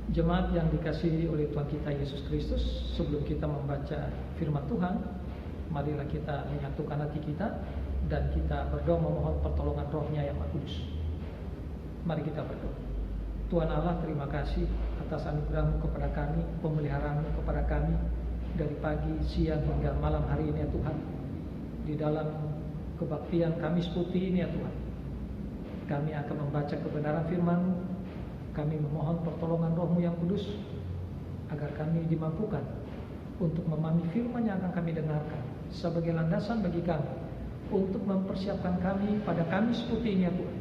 Jemaat yang dikasihi oleh Tuhan kita Yesus Kristus, sebelum kita membaca firman Tuhan, marilah kita menyatukan hati kita dan kita berdoa memohon pertolongan Roh-Nya yang Maha Kudus. Mari kita berdoa. Tuhan Allah, terima kasih atas anugerah-Mu kepada kami, pemeliharaan-Mu kepada kami dari pagi, siang hingga malam hari ini ya Tuhan. Di dalam kebaktian Kamis Putih ini ya Tuhan, kami akan membaca kebenaran firman-Mu. Kami memohon pertolongan Roh-Mu yang kudus agar kami dimampukan untuk memahami firman yang akan kami dengarkan sebagai landasan bagi kami untuk mempersiapkan kami pada Kamis Putih ini ya Tuhan,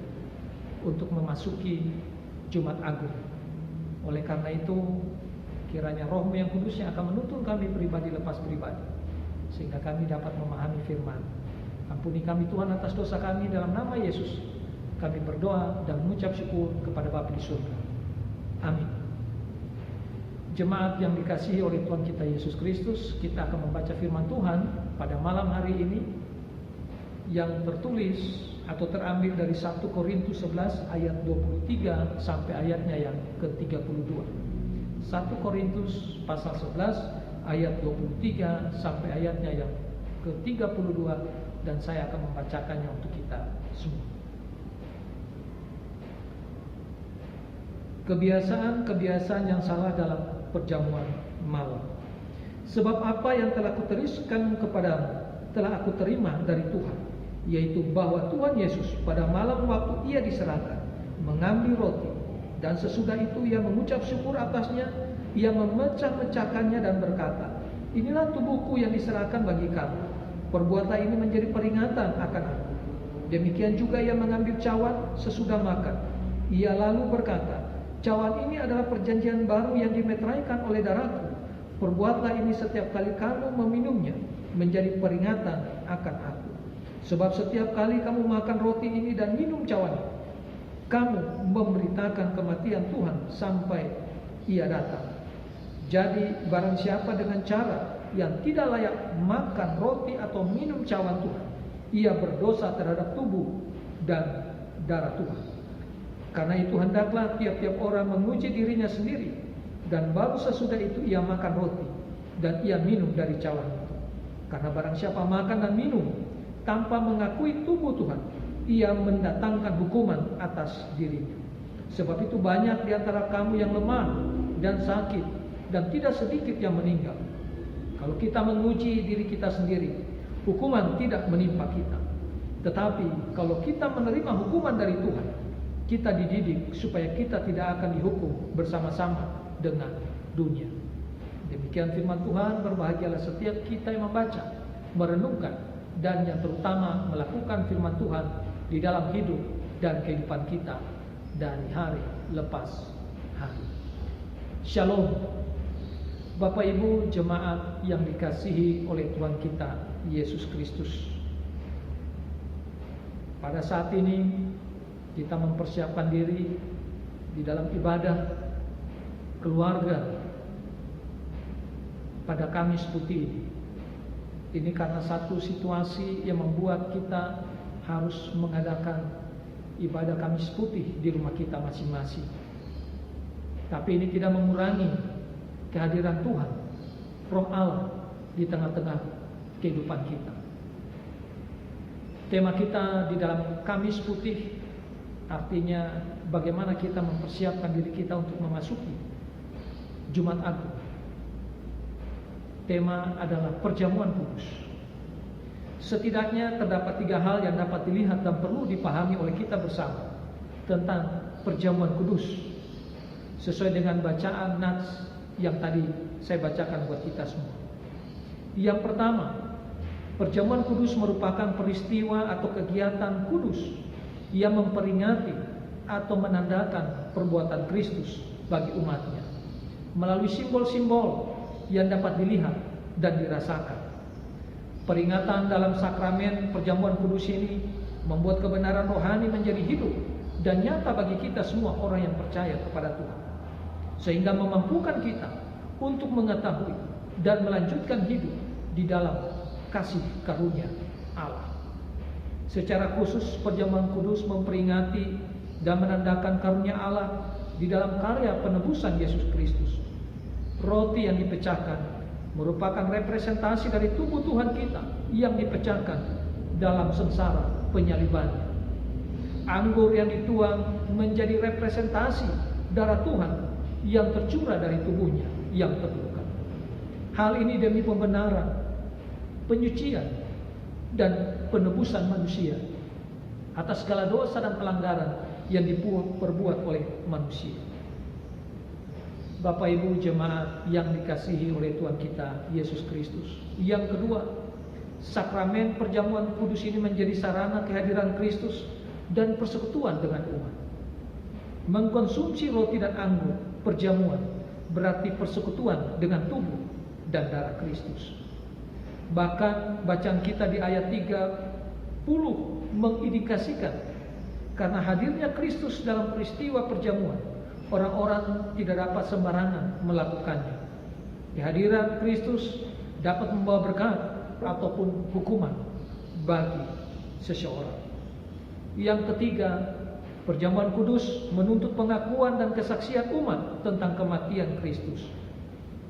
untuk memasuki Jumat Agung. Oleh karena itu, kiranya Roh-Mu yang kudus yang akan menuntun kami pribadi lepas pribadi, sehingga kami dapat memahami firman. Ampuni kami Tuhan atas dosa kami, dalam nama Yesus kami berdoa dan mengucap syukur kepada Bapa di surga. Amin. Jemaat yang dikasihi oleh Tuhan kita Yesus Kristus, kita akan membaca firman Tuhan pada malam hari ini yang tertulis atau terambil dari 1 Korintus 11 ayat 23 sampai ayatnya yang ke-32. 1 Korintus pasal 11 ayat 23 sampai ayatnya yang ke-32, dan saya akan membacakannya untuk kita semua. Kebiasaan-kebiasaan yang salah dalam perjamuan malam. Sebab apa yang telah kuteruskan kepadamu telah aku terima dari Tuhan, yaitu bahwa Tuhan Yesus pada malam waktu ia diserahkan mengambil roti, dan sesudah itu ia mengucap syukur atasnya, ia memecah-mecahkannya dan berkata, inilah tubuhku yang diserahkan bagi kamu, perbuatlah ini menjadi peringatan akan aku. Demikian juga ia mengambil cawan sesudah makan, ia lalu berkata, cawan ini adalah perjanjian baru yang dimeteraikan oleh darahku. Perbuatlah ini setiap kali kamu meminumnya, menjadi peringatan akan aku. Sebab setiap kali kamu makan roti ini dan minum cawan, kamu memberitakan kematian Tuhan sampai ia datang. Jadi barang siapa dengan cara yang tidak layak makan roti atau minum cawan Tuhan, ia berdosa terhadap tubuh dan darah Tuhan. Karena itu hendaklah tiap-tiap orang menguji dirinya sendiri, dan baru sesudah itu ia makan roti dan ia minum dari cawan itu. Karena barang siapa makan dan minum tanpa mengakui tubuh Tuhan, ia mendatangkan hukuman atas dirinya. Sebab itu banyak di antara kamu yang lemah dan sakit, dan tidak sedikit yang meninggal. Kalau kita menguji diri kita sendiri, hukuman tidak menimpa kita. Tetapi kalau kita menerima hukuman dari Tuhan, kita dididik supaya kita tidak akan dihukum bersama-sama dengan dunia. Demikian firman Tuhan. Berbahagialah setiap kita yang membaca, merenungkan, dan yang terutama melakukan firman Tuhan di dalam hidup dan kehidupan kita dari hari lepas hari. Shalom. Bapak Ibu jemaat yang dikasihi oleh Tuhan kita Yesus Kristus. Pada saat ini kita mempersiapkan diri di dalam ibadah keluarga pada Kamis Putih ini. Ini karena satu situasi yang membuat kita harus mengadakan ibadah Kamis Putih di rumah kita masing-masing. Tapi ini tidak mengurangi kehadiran Tuhan, Roh Allah di tengah-tengah kehidupan kita. Tema kita di dalam Kamis Putih artinya bagaimana kita mempersiapkan diri kita untuk memasuki Jumat Agung. Tema adalah perjamuan kudus. Setidaknya terdapat 3 hal yang dapat dilihat dan perlu dipahami oleh kita bersama tentang perjamuan kudus, sesuai dengan bacaan nats yang tadi saya bacakan buat kita semua. Yang pertama, perjamuan kudus merupakan peristiwa atau kegiatan kudus yang memperingati atau menandakan perbuatan Kristus bagi umatnya melalui simbol-simbol yang dapat dilihat dan dirasakan. Peringatan dalam sakramen perjamuan kudus ini membuat kebenaran rohani menjadi hidup dan nyata bagi kita semua orang yang percaya kepada Tuhan, sehingga memampukan kita untuk mengetahui dan melanjutkan hidup di dalam kasih karunia Allah. Secara khusus perjamuan kudus memperingati dan menandakan karunia Allah di dalam karya penebusan Yesus Kristus. Roti yang dipecahkan merupakan representasi dari tubuh Tuhan kita yang dipecahkan dalam sengsara penyalibannya. Anggur yang dituang menjadi representasi darah Tuhan yang tercurah dari tubuhnya yang terluka. Hal ini demi pembenaran, penyucian, dan penebusan manusia atas segala dosa dan pelanggaran yang diperbuat oleh manusia. Bapak Ibu jemaat yang dikasihi oleh Tuhan kita Yesus Kristus. Yang kedua, sakramen perjamuan kudus ini menjadi sarana kehadiran Kristus dan persekutuan dengan umat. Mengkonsumsi roti dan anggur perjamuan berarti persekutuan dengan tubuh dan darah Kristus. Bahkan bacaan kita di ayat 30 mengindikasikan karena hadirnya Kristus dalam peristiwa perjamuan, orang-orang tidak dapat sembarangan melakukannya. Kehadiran Kristus dapat membawa berkat ataupun hukuman bagi seseorang. Yang ketiga, perjamuan kudus menuntut pengakuan dan kesaksian umat tentang kematian Kristus.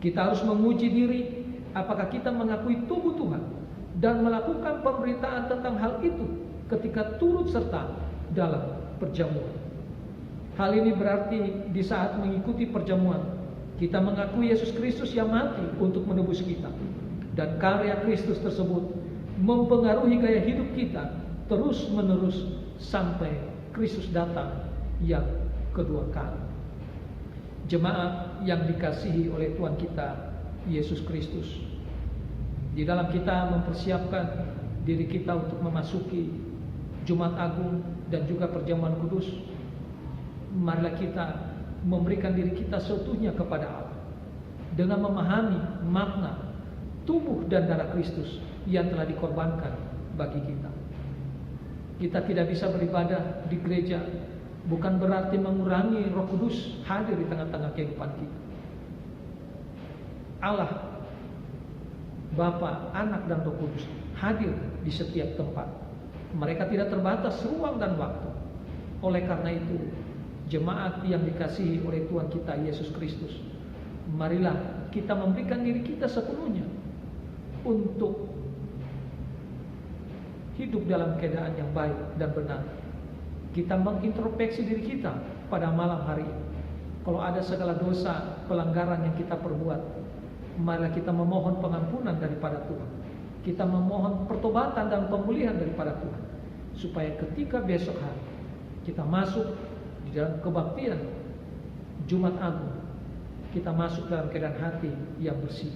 Kita harus menguji diri apakah kita mengakui tubuh Tuhan dan melakukan pemberitaan tentang hal itu ketika turut serta dalam perjamuan. Hal ini berarti di saat mengikuti perjamuan, kita mengakui Yesus Kristus yang mati untuk menebus kita. Dan karya Kristus tersebut mempengaruhi gaya hidup kita terus menerus sampai Kristus datang yang kedua kali. Jemaat yang dikasihi oleh Tuhan kita Yesus Kristus, di dalam kita mempersiapkan diri kita untuk memasuki Jumat Agung dan juga perjamuan kudus, marilah kita memberikan diri kita seutuhnya kepada Allah dengan memahami makna tubuh dan darah Kristus yang telah dikorbankan bagi kita. Kita tidak bisa beribadah di gereja bukan berarti mengurangi Roh Kudus hadir di tengah-tengah kehidupan kita. Allah, Bapa, Anak, dan Roh Kudus hadir di setiap tempat. Mereka tidak terbatas ruang dan waktu. Oleh karena itu, jemaat yang dikasihi oleh Tuhan kita Yesus Kristus, marilah kita memberikan diri kita sepenuhnya untuk hidup dalam keadaan yang baik dan benar. Kita mengintrospeksi diri kita pada malam hari ini. Kalau ada segala dosa, pelanggaran yang kita perbuat, marilah kita memohon pengampunan daripada Tuhan. Kita memohon pertobatan dan pemulihan daripada Tuhan, supaya ketika besok hari kita masuk di dalam kebaktian Jumat Agung, kita masuk dalam keadaan hati yang bersih,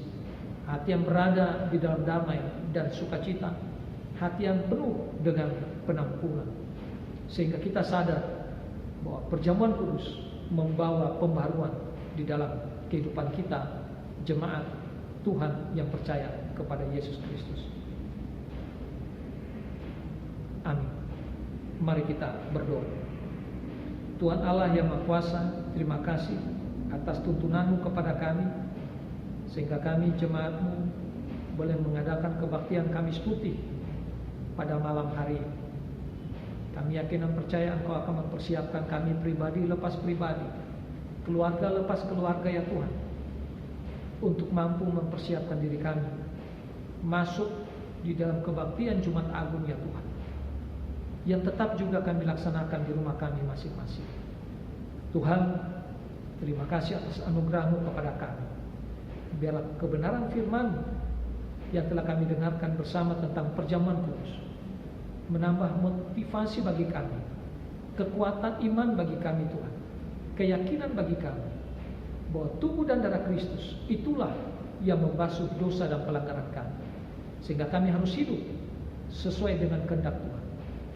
hati yang berada di dalam damai dan sukacita, hati yang penuh dengan penampunan, sehingga kita sadar bahwa perjamuan kudus membawa pembaruan di dalam kehidupan kita, jemaat Tuhan yang percaya kepada Yesus Kristus. Amin. Mari kita berdoa. Tuhan Allah yang Maha Kuasa, terima kasih atas tuntunan-Mu kepada kami, sehingga kami jemaat-Mu boleh mengadakan kebaktian Kamis Putih pada malam hari. Kami yakin dan percaya Engkau akan mempersiapkan kami pribadi lepas pribadi, keluarga lepas keluarga ya Tuhan, untuk mampu mempersiapkan diri kami masuk di dalam kebaktian Jumat Agung ya Tuhan, yang tetap juga kami laksanakan di rumah kami masing-masing. Tuhan, terima kasih atas anugerah-Mu kepada kami. Biarlah kebenaran firman-Mu yang telah kami dengarkan bersama tentang perjamuan kudus menambah motivasi bagi kami, kekuatan iman bagi kami Tuhan, keyakinan bagi kami bahwa tubuh dan darah Kristus itulah yang membasuh dosa dan pelanggaran kami, sehingga kami harus hidup sesuai dengan kehendak Tuhan,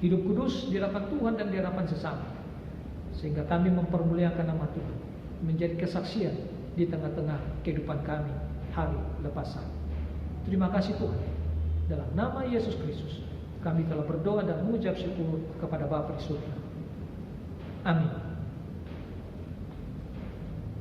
hidup kudus di hadapan Tuhan dan di hadapan sesama, sehingga kami mempermuliakan nama Tuhan, menjadi kesaksian di tengah-tengah kehidupan kami hari lepas hari. Terima kasih Tuhan. Dalam nama Yesus Kristus kami telah berdoa dan mengucap syukur kepada Bapa di surga. Amin.